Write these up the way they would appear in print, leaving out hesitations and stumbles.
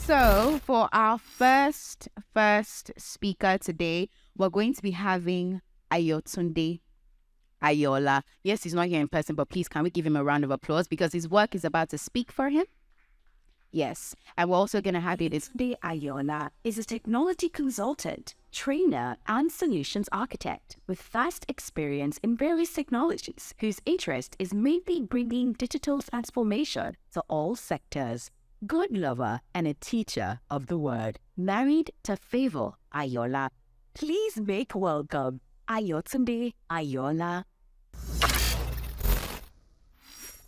So for our first speaker today, we're going to be having Ayotunde Ayoola. Yes, he's not here in person, but please can we give him a round of applause because his work is about to speak for him? Yes, and we're also going to have it. Ayotunde Ayoola is a technology consultant, trainer, and solutions architect with vast experience in various technologies, whose interest is mainly bringing digital transformation to all sectors. Good lover and a teacher of the word, married to Favor Ayoola. Please make welcome Ayotunde Ayoola.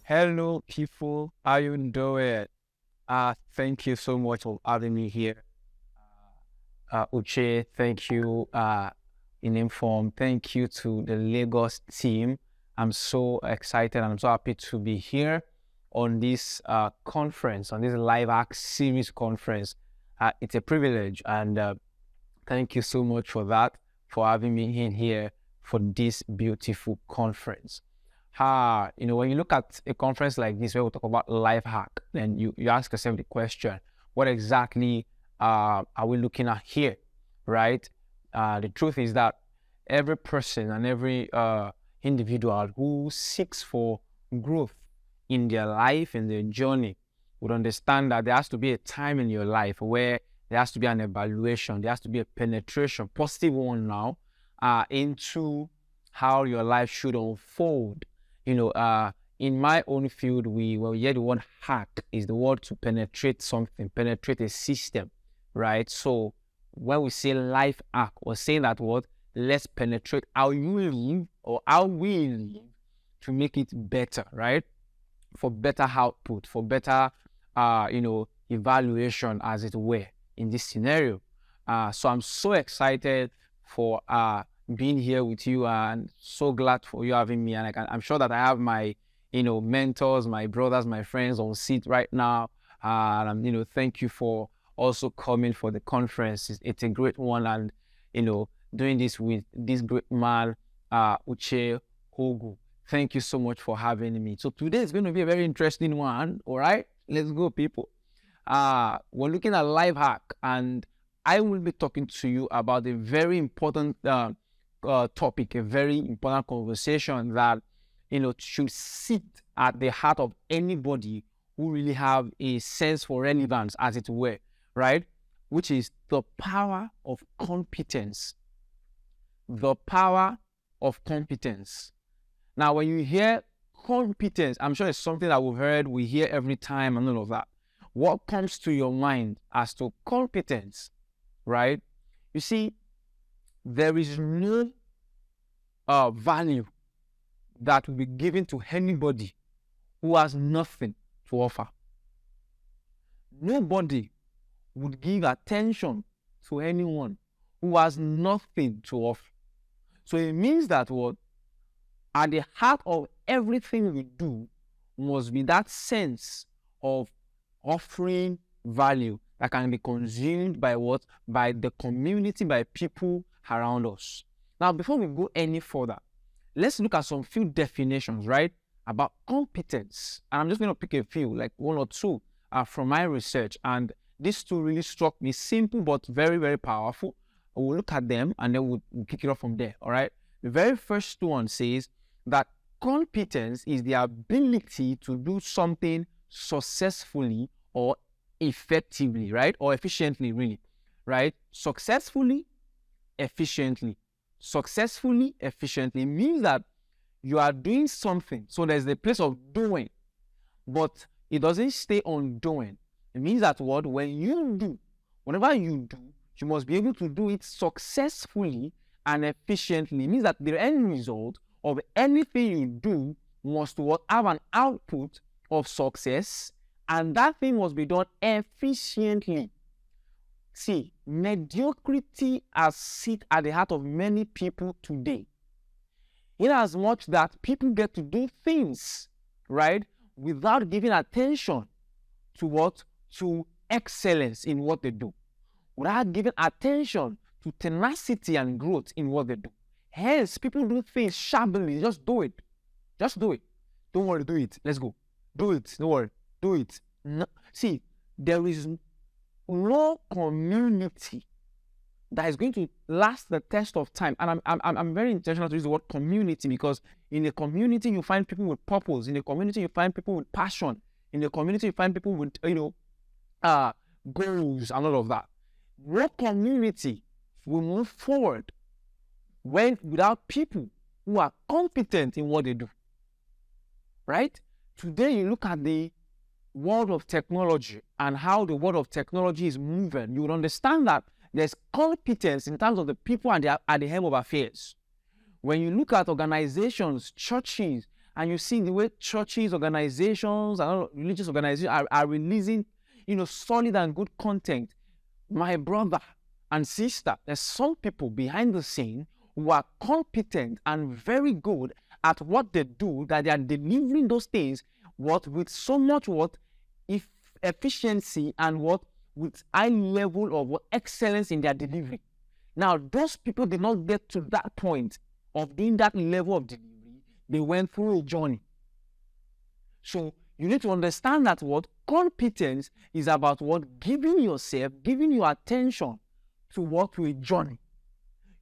Hello, people. How you doing? Thank you so much for having me here. Uche, thank you. In Inform, thank you to the Lagos team. I'm so excited and I'm so happy to be here on this conference, on this Live Hack Series conference. It's a privilege, and thank you so much for that, for having me in here for this beautiful conference. When you look at a conference like this where we talk about life hack, then you ask yourself the question, what exactly are we looking at here, right? The truth is that every person and every individual who seeks for growth in their life, in their journey, would understand that there has to be a time in your life where there has to be an evaluation, there has to be a penetration, positive one now, into how your life should unfold. In my own field, when we hear the word hack, is the word to penetrate something, penetrate a system, right? So when we say life hack, we're saying that what? Let's penetrate how you live or how we live to make it better, right? For better output, for better, evaluation, as it were, in this scenario. So I'm so excited for being here with you, and so glad for you having me. And I'm sure that I have my, mentors, my brothers, my friends on seat right now. And thank you for also coming for the conference. It's a great one, and doing this with this great man, Uche Hogu. Thank you so much for having me. So today is going to be a very interesting one. All right, let's go, people. We're looking at life hack, and I will be talking to you about a very important topic, a very important conversation that should sit at the heart of anybody who really have a sense for relevance, as it were, right? Which is the power of competence. The power of competence. Now, when you hear competence, I'm sure it's something that we hear every time and all of that. What comes to your mind as to competence, right? You see, there is no value that will be given to anybody who has nothing to offer. Nobody would give attention to anyone who has nothing to offer. So it means that what? At the heart of everything we do must be that sense of offering value that can be consumed by what? By the community, by people around us. Now, before we go any further, let's look at some few definitions, right, about competence. And I'm just going to pick a few, like one or two from my research. And these two really struck me, simple but very, very powerful. We'll look at them and then we'll kick it off from there, all right? The very first one says that competence is the ability to do something successfully or effectively, right? Or efficiently, really, right? Successfully, efficiently. Successfully, efficiently means that you are doing something. So there's the place of doing, but it doesn't stay on doing. It means that what? Whenever you do, you must be able to do it successfully and efficiently. It means that the end result of anything you do must have an output of success, and that thing must be done efficiently. See, mediocrity has sit at the heart of many people today. In as much that people get to do things, right, without giving attention to what? To excellence in what they do. Without giving attention to tenacity and growth in what they do. Hence, people do things shabbily. Just do it. Just do it. Don't worry, do it. Let's go. Do it. Don't worry. Do it. No. See, there is no community that is going to last the test of time. And I'm very intentional to use the word community, because in a community you find people with purpose. In a community you find people with passion. In a community you find people with goals and all of that. No community will move forward without people who are competent in what they do. Right? Today you look at the world of technology and how the world of technology is moving, you would understand that there's competence in terms of the people at the helm of affairs. When you look at organizations, churches, and you see the way churches, organizations, and religious organizations are releasing, solid and good content, my brother and sister, there's some people behind the scene who are competent and very good at what they do, that they are delivering those things with so much efficiency and with high level of excellence in their delivery. Now, those people did not get to that point of doing that level of delivery. They went through a journey. So you need to understand that competence is about giving yourself, giving your attention to a journey.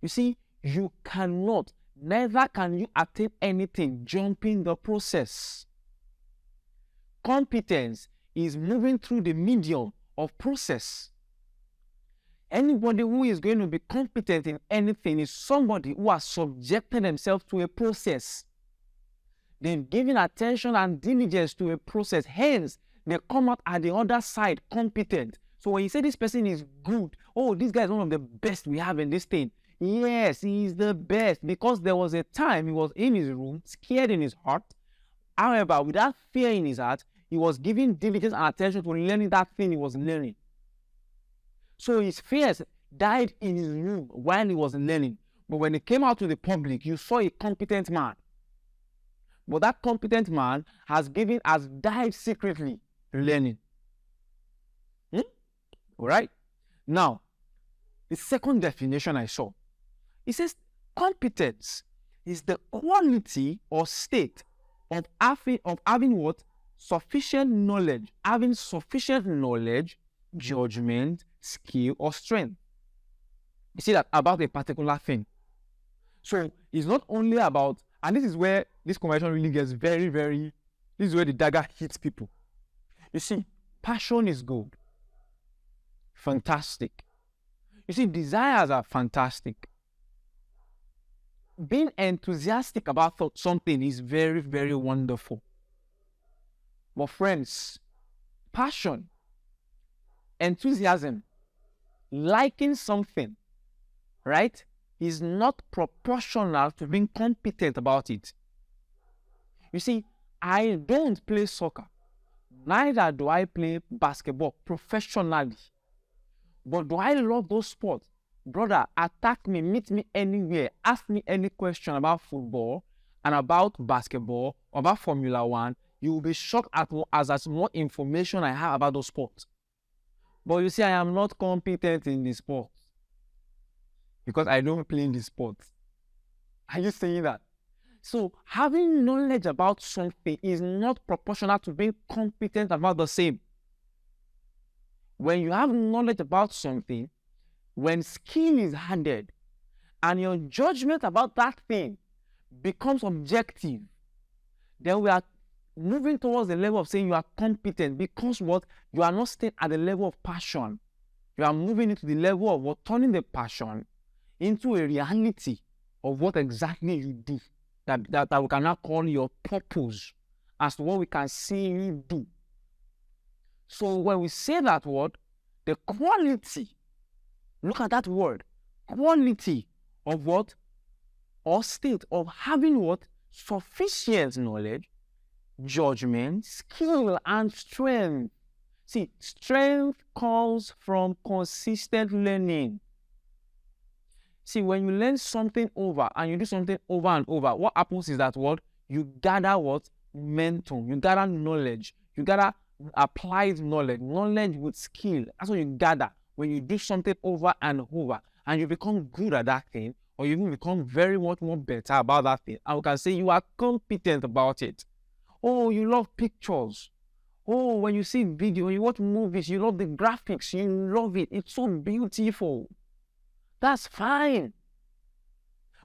You see, you cannot, neither can you attain anything jumping the process. Competence is moving through the medium of process. Anybody who is going to be competent in anything is somebody who has subjected themselves to a process. They've given attention and diligence to a process. Hence, they come out at the other side competent. So when you say this person is good, this guy is one of the best we have in this thing. Yes, he is the best, because there was a time he was in his room, scared in his heart. However, without fear in his heart, he was giving diligence and attention to learning that thing he was learning. So his fears died in his room while he was learning. But when he came out to the public, you saw a competent man. But that competent man has died secretly learning. All right? Now, the second definition I saw, it says competence is the quality or state of having sufficient knowledge, judgment, skill, or strength. You see that about a particular thing. So it's not only about, and this is where this conversation really gets very, very, this is where the dagger hits people. You see, passion is good. Fantastic. You see, desires are fantastic. Being enthusiastic about something is very, very wonderful. But friends, passion, enthusiasm, liking something, right, is not proportional to being competent about it. You see, I don't play soccer. Neither do I play basketball professionally. But do I love those sports? Brother, attack me, meet me anywhere, ask me any question about football and about basketball or about Formula 1. You will be shocked at as more information I have about those sports. But you see, I am not competent in the sports because I don't play in the sports. Are you saying that? So having knowledge about something is not proportional to being competent about the same. When you have knowledge about something, when skill is added and your judgment about that thing becomes objective, then we are moving towards the level of saying you are competent, because you are not staying at the level of passion. You are moving into the level of turning the passion into a reality of what exactly you do, that we can now call your purpose, as to what we can see you do. So when we say that word, the quality, look at that word, quality of what? Or state of having what? Sufficient knowledge, judgment, skill, and strength. See, strength comes from consistent learning. See, when you learn something over and you do something over and over, what happens is that you gather momentum, you gather knowledge, you gather applied knowledge with skill. That's what you gather when you do something over and over, and you become good at that thing, or you even become very much more better about that thing. And we can say you are competent about it. Oh, you love pictures. Oh, when you see video, you watch movies, you love the graphics, you love it. It's so beautiful. That's fine.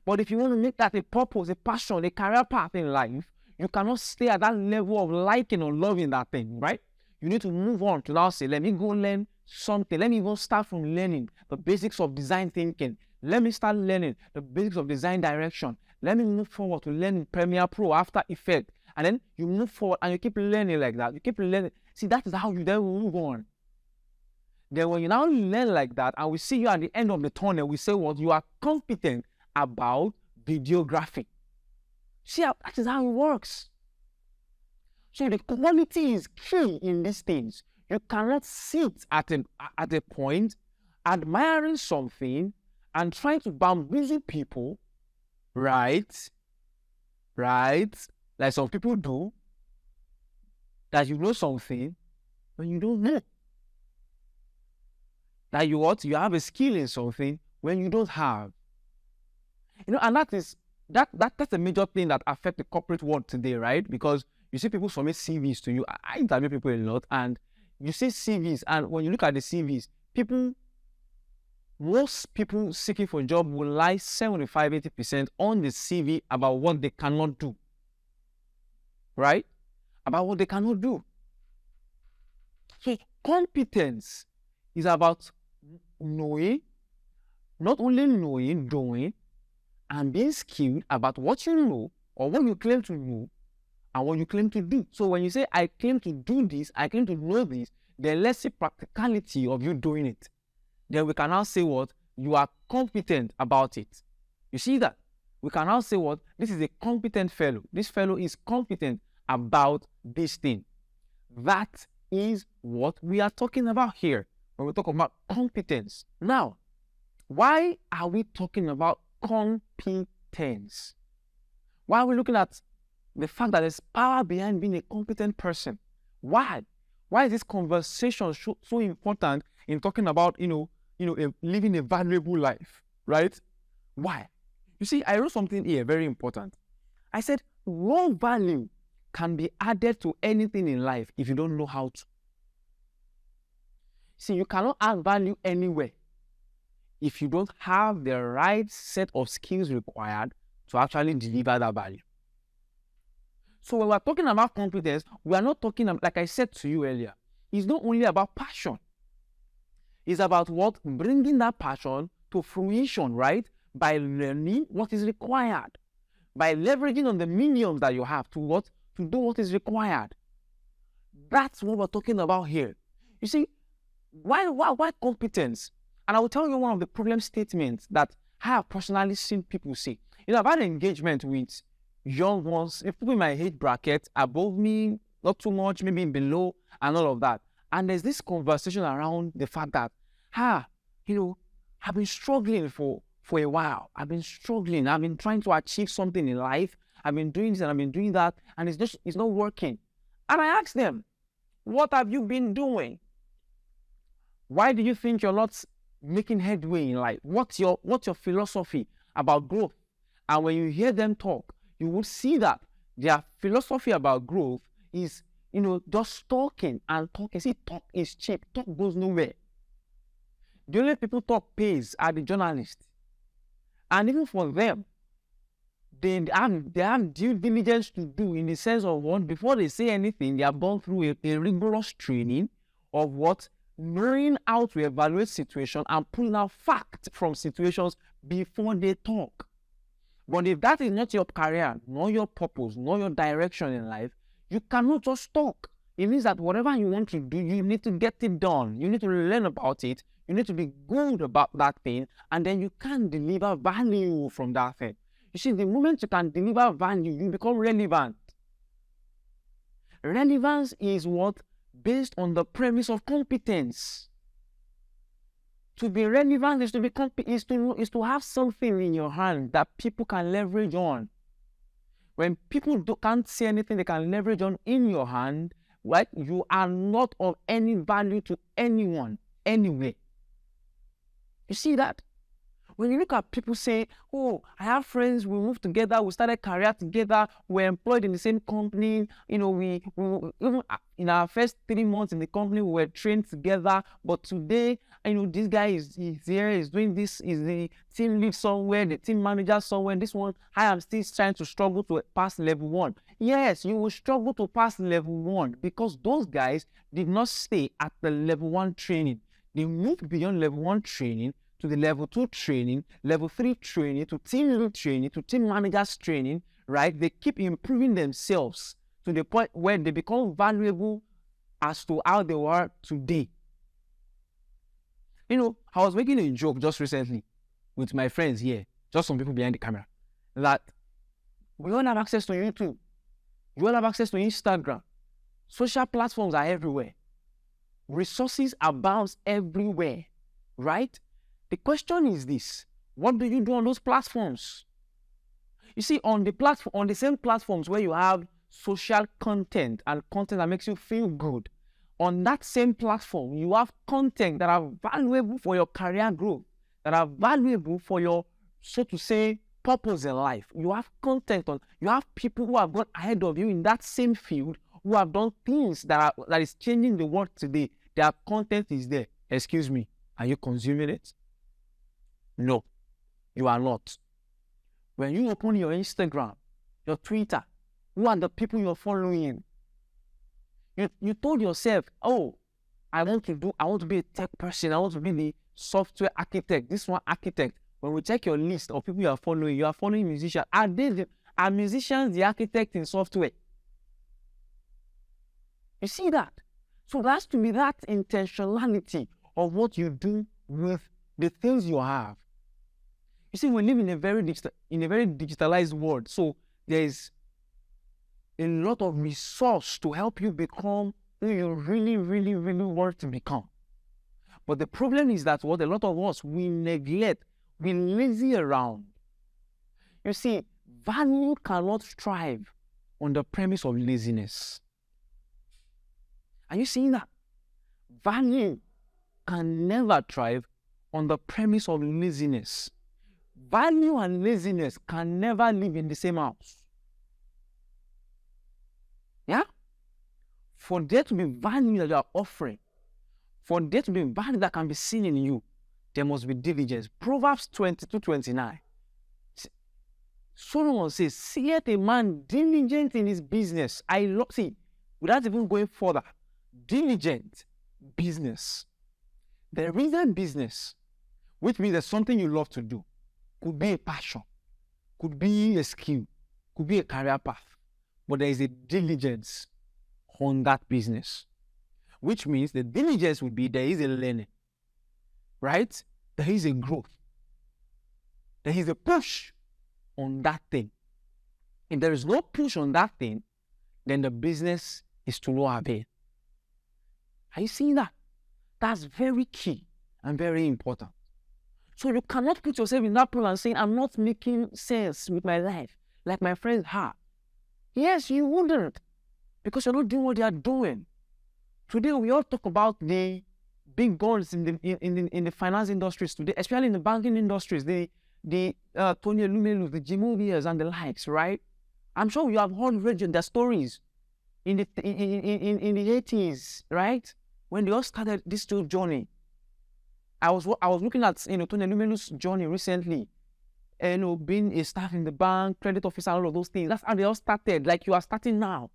But if you want to make that a purpose, a passion, a career path in life, you cannot stay at that level of liking or loving that thing, right? You need to move on to now say, let me go learn something. Let me even start from learning the basics of design thinking. Let me start learning the basics of design direction. Let me move forward to learn Premiere Pro, After Effects. And then you move forward and you keep learning like that. You keep learning. See, that is how you then move on. Then when you now learn like that, and we see you at the end of the tunnel, we say what? You are competent about videography. See, that is how it works. So the quality is key in these things. You cannot sit at a point admiring something and trying to bamboozle people, right? Like some people do, that you know something when you don't know. That you have a skill in something when you don't have. And that's a major thing that affects the corporate world today, right? Because you see people submit CVs to you. I interview people a lot, and you see CVs, and when you look at the CVs, most people seeking for a job will lie 75-80% on the CV about what they cannot do. Right? About what they cannot do. So competence is about knowing, not only knowing, doing, and being skilled about what you know or what you claim to know and what you claim to do. So when you say, I claim to do this, I claim to know this, then let's see practicality of you doing it. Then we can now say what? You are competent about it. You see that? We can now say what? This is a competent fellow. This fellow is competent about this thing. That is what we are talking about here when we talk about competence. Now, why are we talking about competence? Why are we looking at the fact that there's power behind being a competent person? Why? Why is this conversation so important in talking about, living a valuable life, right? Why? You see, I wrote something here very important. I said, raw value can be added to anything in life if you don't know how to. See, you cannot add value anywhere if you don't have the right set of skills required to actually deliver that value. So when we're talking about competence, we are not talking, like I said to you earlier, it's not only about passion. It's about what? Bringing that passion to fruition, right? By learning what is required. By leveraging on the mediums that you have to what? To do what is required. That's what we're talking about here. You see, why competence? And I will tell you one of the problem statements that I have personally seen people say. I've had engagement with young ones, people in my age bracket, above me, not too much, maybe below, and all of that. And there's this conversation around the fact that, I've been struggling for a while. I've been struggling. I've been trying to achieve something in life. I've been doing this and I've been doing that, and it's not working. And I asked them, what have you been doing? Why do you think you're not making headway in life? What's your philosophy about growth? And when you hear them talk, you will see that their philosophy about growth is, just talking and talking. See, talk is cheap. Talk goes nowhere. The only people talk pays are the journalists. And even for them, they have due diligence to do, in the sense of what, before they say anything, they have gone through a rigorous training of what? Knowing how to evaluate situations and pulling out facts from situations before they talk. But if that is not your career, nor your purpose, nor your direction in life, you cannot just talk. It means that whatever you want to do, you need to get it done. You need to learn about it. You need to be good about that thing, and then you can deliver value from that thing. You see, the moment you can deliver value, you become relevant. Relevance is what? Based on the premise of competence. To be relevant is to have something in your hand that people can leverage on. When people can't see anything they can leverage on in your hand, right? You are not of any value to anyone, anyway. You see that? When you look at people say, oh, I have friends, we moved together, we started career together, we're employed in the same company, we even in our first 3 months in the company, we were trained together, but today, this guy is here, is doing this, is the team lead somewhere, the team manager somewhere, this one, I am still trying to struggle to pass level 1. Yes, you will struggle to pass level 1 because those guys did not stay at the level 1 training. They moved beyond level 1 training to the level 2 training, level 3 training, to team lead training, to team managers training, right? They keep improving themselves to the point where they become valuable as to how they were today. I was making a joke just recently with my friends here, just some people behind the camera, that we all have access to YouTube. We all have access to Instagram. Social platforms are everywhere. Resources abound everywhere, right? The question is this: what do you do on those platforms? You see, on the same platforms where you have social content and content that makes you feel good, on that same platform, you have content that are valuable for your career growth, that are valuable for your, so to say, purpose in life. You have you have people who have gone ahead of you in that same field, who have done things that is changing the world today. Their content is there. Excuse me, are you consuming it? No, you are not. When you open your Instagram, your Twitter, who are the people you're following? You told yourself, oh, I want to be a tech person. I want to be the software architect, this one architect. When we check your list of people you are following musicians. Are musicians the architect in software? You see that? So there has to be that intentionality of what you do with the things you have. You see, we live in a very digitalized world. So there is a lot of resource to help you become who you really, really, really want to become. But the problem is that what a lot of us, we neglect, we lazy around. You see, value cannot thrive on the premise of laziness. Are you seeing that? Value can never thrive on the premise of laziness. Value and laziness can never live in the same house. Yeah? For there to be value that you are offering, for there to be value that can be seen in you, there must be diligence. Proverbs 22:29. Solomon says, seeth a man diligent in his business. Without even going further, diligent business. There is a business, which means there's something you love to do. Could be a passion, could be a skill, could be a career path. But there is a diligence on that business, which means the diligence would be there is a learning, right? There is a growth. There is a push on that thing. If there is no push on that thing, then the business is to no avail. Are you seeing that? That's very key and very important. So you cannot put yourself in that place and saying, I'm not making sense with my life, like my friends have. Yes, you wouldn't, because you're not doing what they are doing. Today, we all talk about the big guns in the finance industries today, especially in the banking industries, the Tony Elumelu, the Jim Oviers and the likes, right? I'm sure you have read their stories in the 80s, right? When they all started this journey. I was looking at Tony Elumelu's journey recently, being a staff in the bank, credit officer, all of those things. That's how they all started, like you are starting now.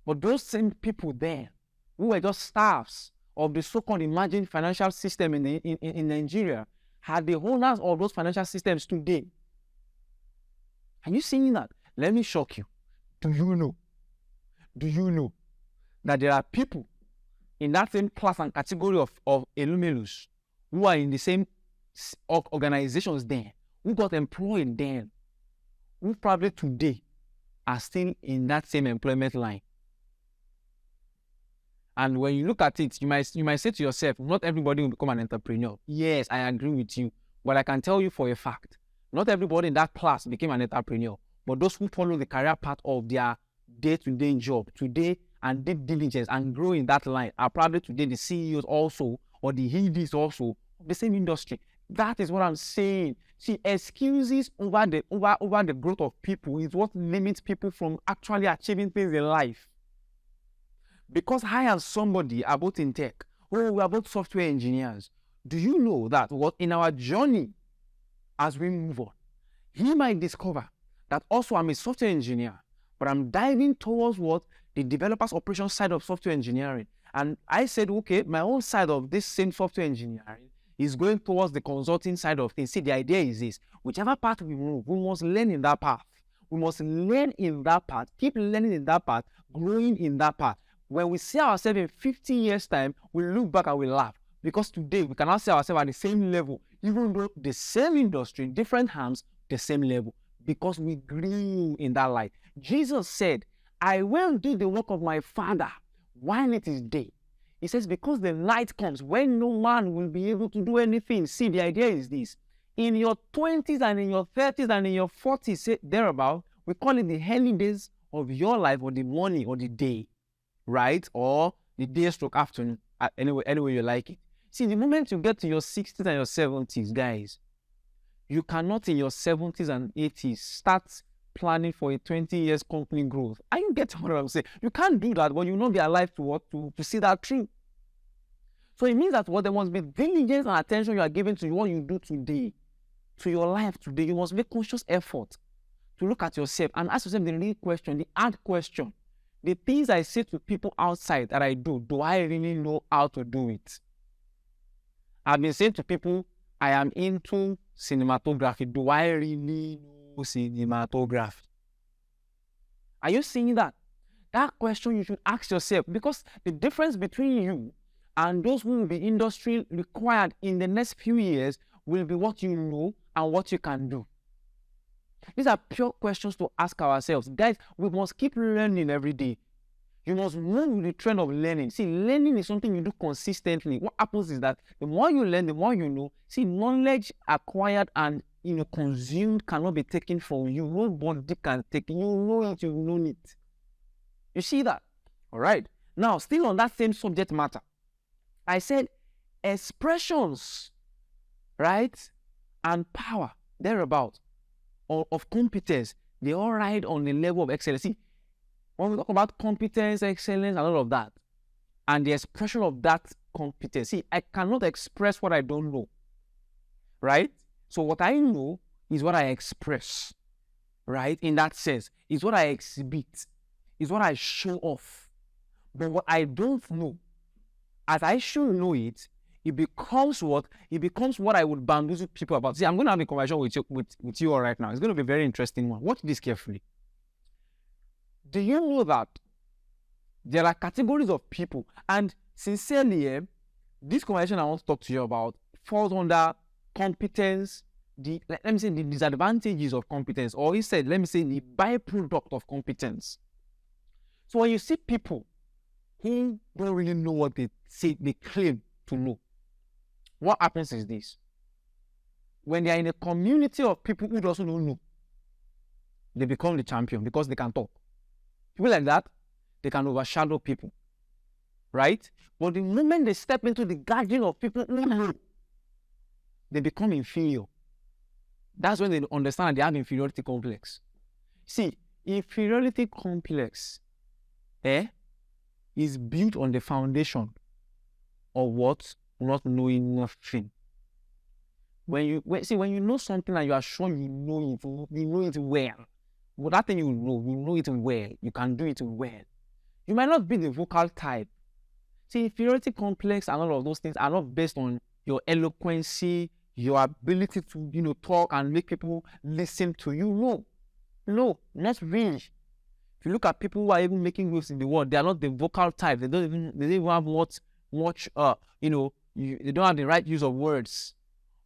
But those same people there, who were just staffs of the so-called emerging financial system in Nigeria, had the owners of those financial systems today. Are you seeing that? Let me shock you. Do you know that there are people in that same class and category of Elumelus who are in the same organizations there, who got employed then, who probably today are still in that same employment line? And when you look at it, you might say to yourself, not everybody will become an entrepreneur. Yes, I agree with you. But I can tell you for a fact, not everybody in that class became an entrepreneur. But those who follow the career path of their day-to-day job today and did diligence and grow in that line are probably today the CEOs also, or the EDs also of the same industry. That is what I'm saying. See, excuses over the growth of people is what limits people from actually achieving things in life. Because I am somebody about in tech, or we're both software engineers. Do you know that what in our journey as we move on, he might discover that also I'm a software engineer, but I'm diving towards what the developer's operations side of software engineering. And I said, okay, my own side of this same software engineering is going towards the consulting side of things. See, the idea is this: whichever path we move, we must learn in that path. We must learn in that path, keep learning in that path, growing in that path. When we see ourselves in 50 years' time, we look back and we laugh. Because today, we cannot see ourselves at the same level, even though the same industry, different hands, the same level. Because we grew in that light. Jesus said, I will do the work of my Father while it is day. He says, because the night comes when no man will be able to do anything. See, the idea is this. In your 20s and in your 30s and in your 40s, thereabout, we call it the early days of your life, or the morning or the day, right? Or the day stroke anyway you like it. See, the moment you get to your 60s and your 70s, guys, you cannot in your 70s and 80s start planning for a 20 years company growth. Are you getting what I'm saying? You can't do that, but you will not be alive to see that through. So it means that what there must be diligence and attention you are giving to what you do today, to your life today. You must make conscious effort to look at yourself and ask yourself the real question, the hard question. The things I say to people outside that I do I really know how to do it? I've been saying to people, I am into cinematography. Do I really know cinematography? Are you seeing that? That question you should ask yourself, because the difference between you and those who will be industry required in the next few years will be what you know and what you can do. These are pure questions to ask ourselves. Guys, we must keep learning every day. You must move with the trend of learning. See, learning is something you do consistently. What happens is that the more you learn, the more you know. See, knowledge acquired and consumed cannot be taken from you. Nobody can take it. You know it, you've known it. You see that? All right. Now, still on that same subject matter, I said expressions, right, and power, thereabout, of competence, they all ride on the level of excellence. See, when we talk about competence, excellence, and all of that, and the expression of that competence, see, I cannot express what I don't know, right? So what I know is what I express, right? In that sense, is what I exhibit, is what I show off. But what I don't know, as I should know it, it becomes what? It becomes what I would bamboozle people about. See, I'm going to have a conversation with you all right now. It's going to be a very interesting one. Watch this carefully. Do you know that there are categories of people? And sincerely, this conversation I want to talk to you about falls under competence, let me say the disadvantages of competence, or instead, let me say the byproduct of competence. So when you see people who don't really know what they say, they claim to know, what happens is this. When they are in a community of people who also don't know, they become the champion because they can talk. People like that, they can overshadow people, right? But the moment they step into the gathering of people who know, they become inferior. That's when they understand they have inferiority complex. See, inferiority complex is built on the foundation of what? Not knowing nothing. When you know something and you are sure you know it well, well, that thing you know it well, you can do it well. You might not be the vocal type. See, inferiority complex and all of those things are not based on your eloquency, your ability to talk and make people listen to you. No, not really. If you look at people who are even making waves in the world, they are not the vocal type. They don't even have much they don't have the right use of words,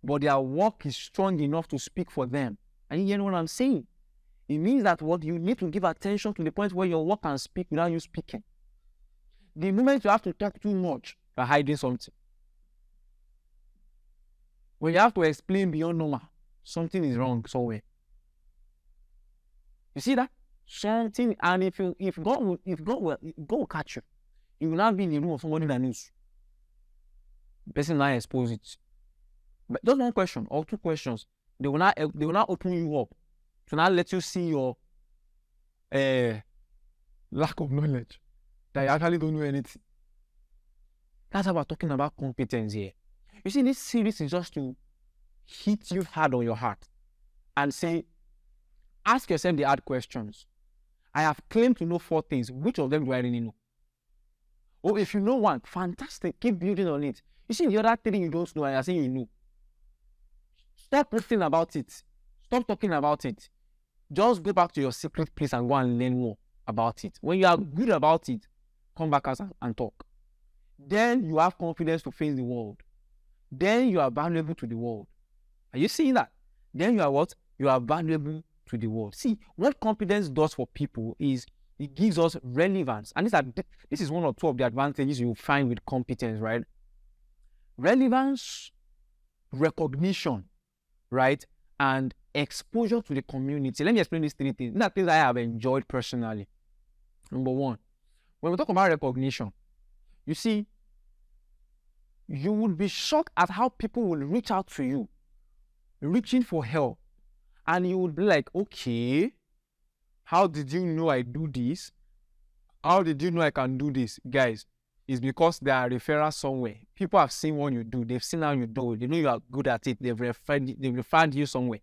but their work is strong enough to speak for them. And you know what I'm saying? It means that what you need to give attention to the point where your work can speak without you speaking. The moment you have to talk too much, you're hiding something. When you have to explain beyond normal, something is wrong somewhere. You see that? Something, and if God will catch you, you will not be in the room of somebody that knows. The person now expose it. But just one question or two questions, they will not open you up to not let you see your lack of knowledge, that you actually don't know anything. That's how we're talking about competence here. You see, this series is just to hit you hard on your heart and say, ask yourself the hard questions. I have claimed to know 4 things. Which of them do I really know? Oh, if you know one, fantastic. Keep building on it. You see, the other 3 you don't know, and you're saying you know. Stop posting about it. Stop talking about it. Just go back to your secret place and go and learn more about it. When you are good about it, come back and talk. Then you have confidence to face the world. Then you are valuable to the world. Are you seeing that? Then you are what? You are valuable to the world. See, what competence does for people is it gives us relevance. And this is one or two of the advantages you find with competence, right? Relevance, recognition, right? And exposure to the community. Let me explain these 3 things. These are things I have enjoyed personally. Number 1, when we talk about recognition, you see, you would be shocked at how people will reach out to you, reaching for help. And you would be like, okay, how did you know I do this? How did you know I can do this? Guys, it's because there are referrals somewhere. People have seen what you do. They've seen how you do it. They know you are good at it. They've referred you somewhere.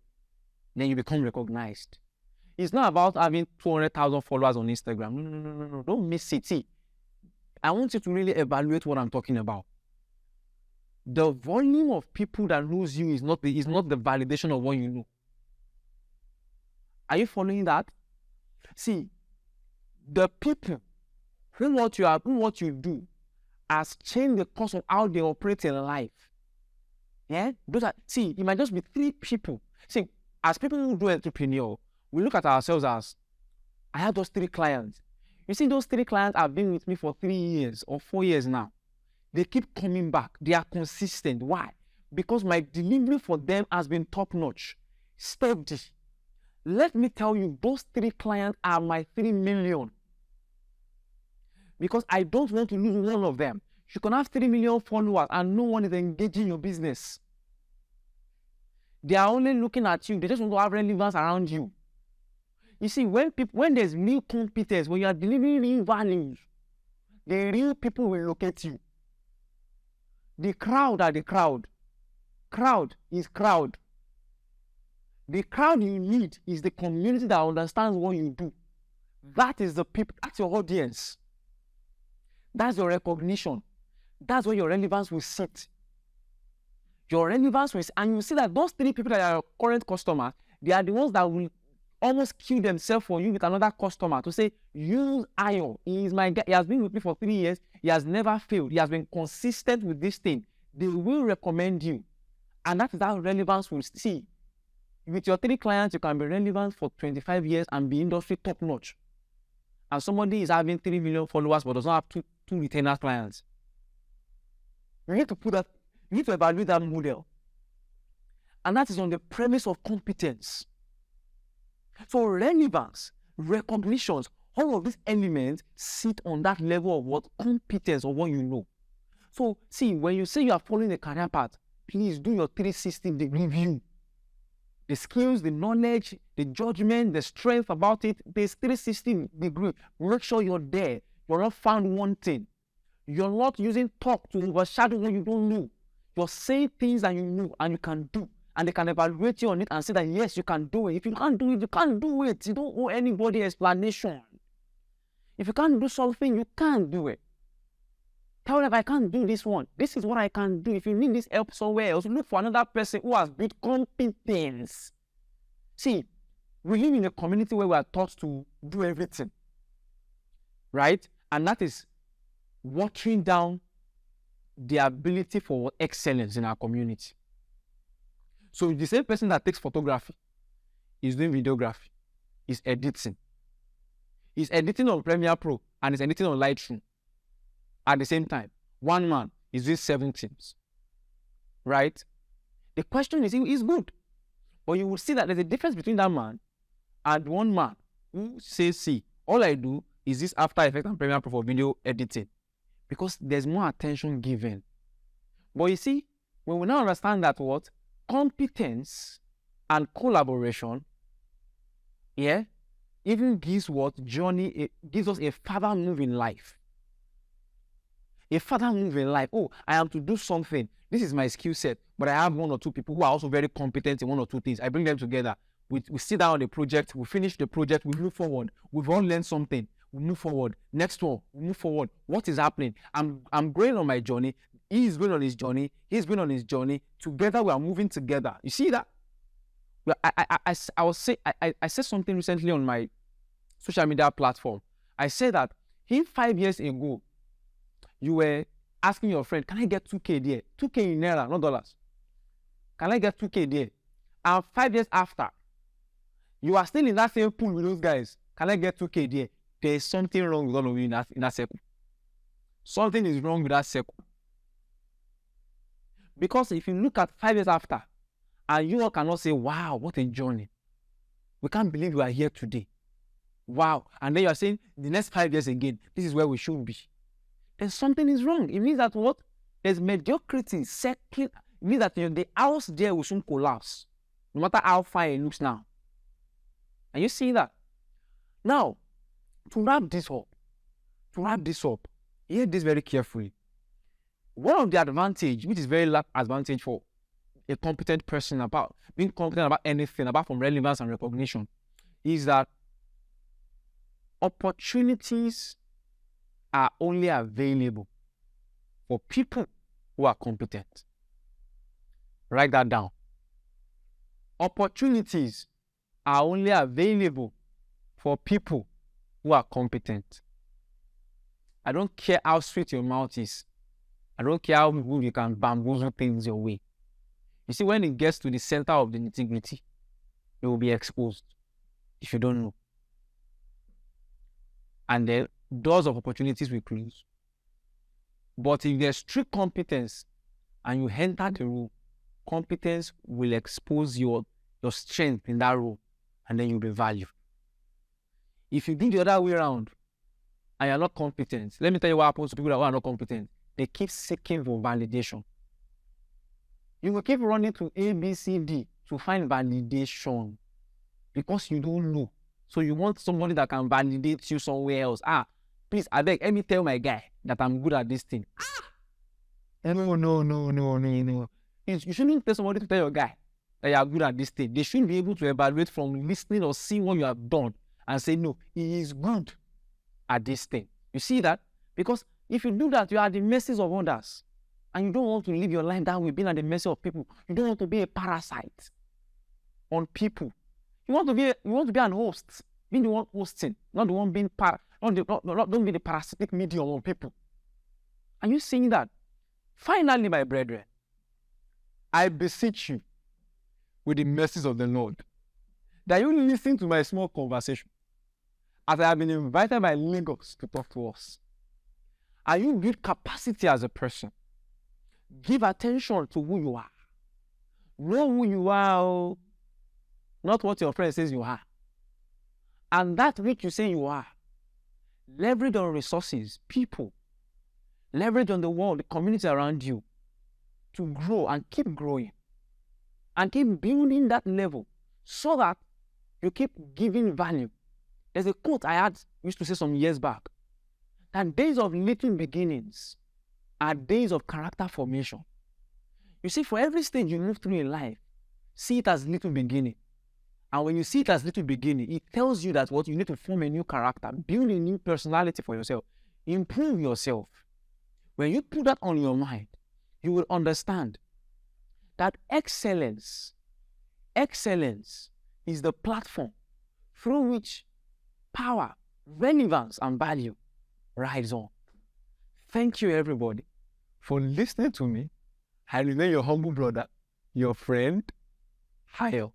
Then you become recognized. It's not about having 200,000 followers on Instagram. No. Don't miss it. See, I want you to really evaluate what I'm talking about. The volume of people that knows you is not the validation of what you know. Are you following that? See, the people who what you do has changed the course of how they operate in life. Yeah? See, it might just be 3 people. See, as people who do entrepreneur, we look at ourselves as, I have those 3 clients. You see, those 3 clients have been with me for 3 years or 4 years now. They keep coming back. They are consistent. Why? Because my delivery for them has been top-notch, steady. Let me tell you, those 3 clients are my 3 million. Because I don't want to lose one of them. You can have 3 million followers and no one is engaging your business. They are only looking at you. They just want to have relevance around you. You see, when there's real competence, when you are delivering real values, the real people will locate you. The crowd are the crowd. Crowd is crowd. The crowd you need is the community that understands what you do. That is the people. That's your audience. That's your recognition. That's where your relevance will sit. Your relevance will, and you see that those 3 people that are your current customers, they are the ones that will almost kill themselves for you with another customer to say, use Ayo. He is my guy. He has been with me for 3 years. He has never failed. He has been consistent with this thing. They will recommend you. And that is how relevance will see. With your 3 clients, you can be relevant for 25 years and be industry top notch. And somebody is having 3 million followers but does not have two retainer clients. You need to evaluate that model. And that is on the premise of competence. So relevance, recognitions, all of these elements sit on that level of what competence or what you know. So see, when you say you are following a career path, please do your 360-degree view. The skills, the knowledge, the judgment, the strength about it, there's 360-degree. Make sure you're there. You're not found wanting. You're not using talk to overshadow what you don't know. You're saying things that you know and you can do. And they can evaluate you on it and say that, yes, you can do it. If you can't do it, you can't do it. You don't owe anybody explanation. If you can't do something, you can't do it. Tell them, I can't do this one. This is what I can do. If you need this help somewhere else, look for another person who has built competence. See, we live in a community where we are taught to do everything. Right? And that is watering down the ability for excellence in our community. So the same person that takes photography is doing videography, is editing. He's editing on Premiere Pro and is editing on Lightroom. At the same time, one man is doing 7 things. Right? The question is, he's good. But you will see that there's a difference between that man and one man who says, see, all I do is this After Effects and Premiere Pro for video editing. Because there's more attention given. But you see, When we now understand that what competence and collaboration, even gives it gives us a further move in life. A further move in life. Oh, I am to do something. This is my skill set, but I have one or two people who are also very competent in one or two things. I bring them together. We sit down on the project, we finish the project, we move forward. We've all learned something. We move forward. Next one, we move forward. What is happening? I'm going on my journey. He is going on his journey. He's going on his journey. Together, we are moving together. You see that? Well, I said something recently on my social media platform. I said that if 5 years ago, you were asking your friend, can I get 2K there? 2K in Naira, not dollars. Can I get 2K there? And 5 years after, you are still in that same pool with those guys. Can I get 2K there? There is something wrong with all of you in that circle. Something is wrong with that circle. Because if you look at 5 years after, and you all cannot say, wow, what a journey. We can't believe we are here today. Wow. And then you are saying, the next 5 years again, this is where we should be. Then something is wrong. It means that what? There's mediocrity settling. It means that the house there will soon collapse, no matter how fine it looks now. And you see that? Now, to wrap this up, hear this very carefully. One of the advantage, which is very large advantage for a competent person about being competent about anything, apart from relevance and recognition, is that opportunities are only available for people who are competent. Write that down. Opportunities are only available for people who are competent. I don't care how sweet your mouth is. I don't care how good you can bamboozle things your way. You see, when it gets to the center of the nitty-gritty, it will be exposed if you don't know. And then doors of opportunities will close. But if there's true competence and you enter the room, competence will expose your strength in that role, and then you'll be valued. If you do the other way around and you're not competent, let me tell you what happens to people that are not competent. They keep seeking for validation. You will keep running to A, B, C, D to find validation because you don't know. So you want somebody that can validate you somewhere else. Please, I beg, let me tell my guy that I'm good at this thing. No. You shouldn't tell somebody to tell your guy that you are good at this thing. They shouldn't be able to evaluate from listening or seeing what you have done and say, no, he is good at this thing. You see that? Because if you do that, you are at the mercy of others. And you don't want to live your life that way, being at the mercy of people. You don't want to be a parasite on people. You want to be an host, being the one hosting, not the one being don't be the parasitic medium on people. Are you seeing that? Finally, my brethren, I beseech you with the mercies of the Lord that you listen to my small conversation as I have been invited by Lagos to talk to us. And you build capacity as a person. Give attention to who you are. Know who you are, not what your friend says you are. And that which you say you are, leverage on resources, people, leverage on the world, the community around you to grow and keep growing and keep building that level so that you keep giving value. There's a quote I used to say some years back, that days of little beginnings are days of character formation. You see, for every stage you move through in life, see it as little beginning. And when you see it as little beginning, it tells you that what you need to form a new character, build a new personality for yourself, improve yourself. When you put that on your mind, you will understand that excellence is the platform through which power, relevance, and value rides on. Thank you, everybody, for listening to me. I remain your humble brother, your friend, Hayo.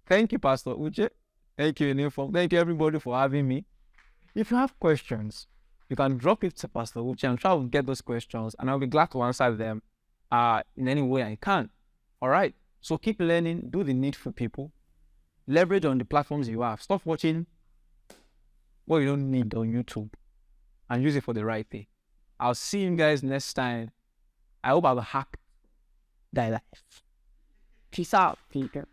Thank you, Pastor Uche. Thank you, Uniform. Thank you, everybody, for having me. If you have questions, you can drop it to Pastor Uche. I'm sure I will get those questions, and I'll be glad to answer them in any way I can. All right? So keep learning. Do the needful, people. Leverage on the platforms you have. Stop watching what you don't need on YouTube and use it for the right thing. I'll see you guys next time. I hope I've hacked thy life. Peace out. Peter.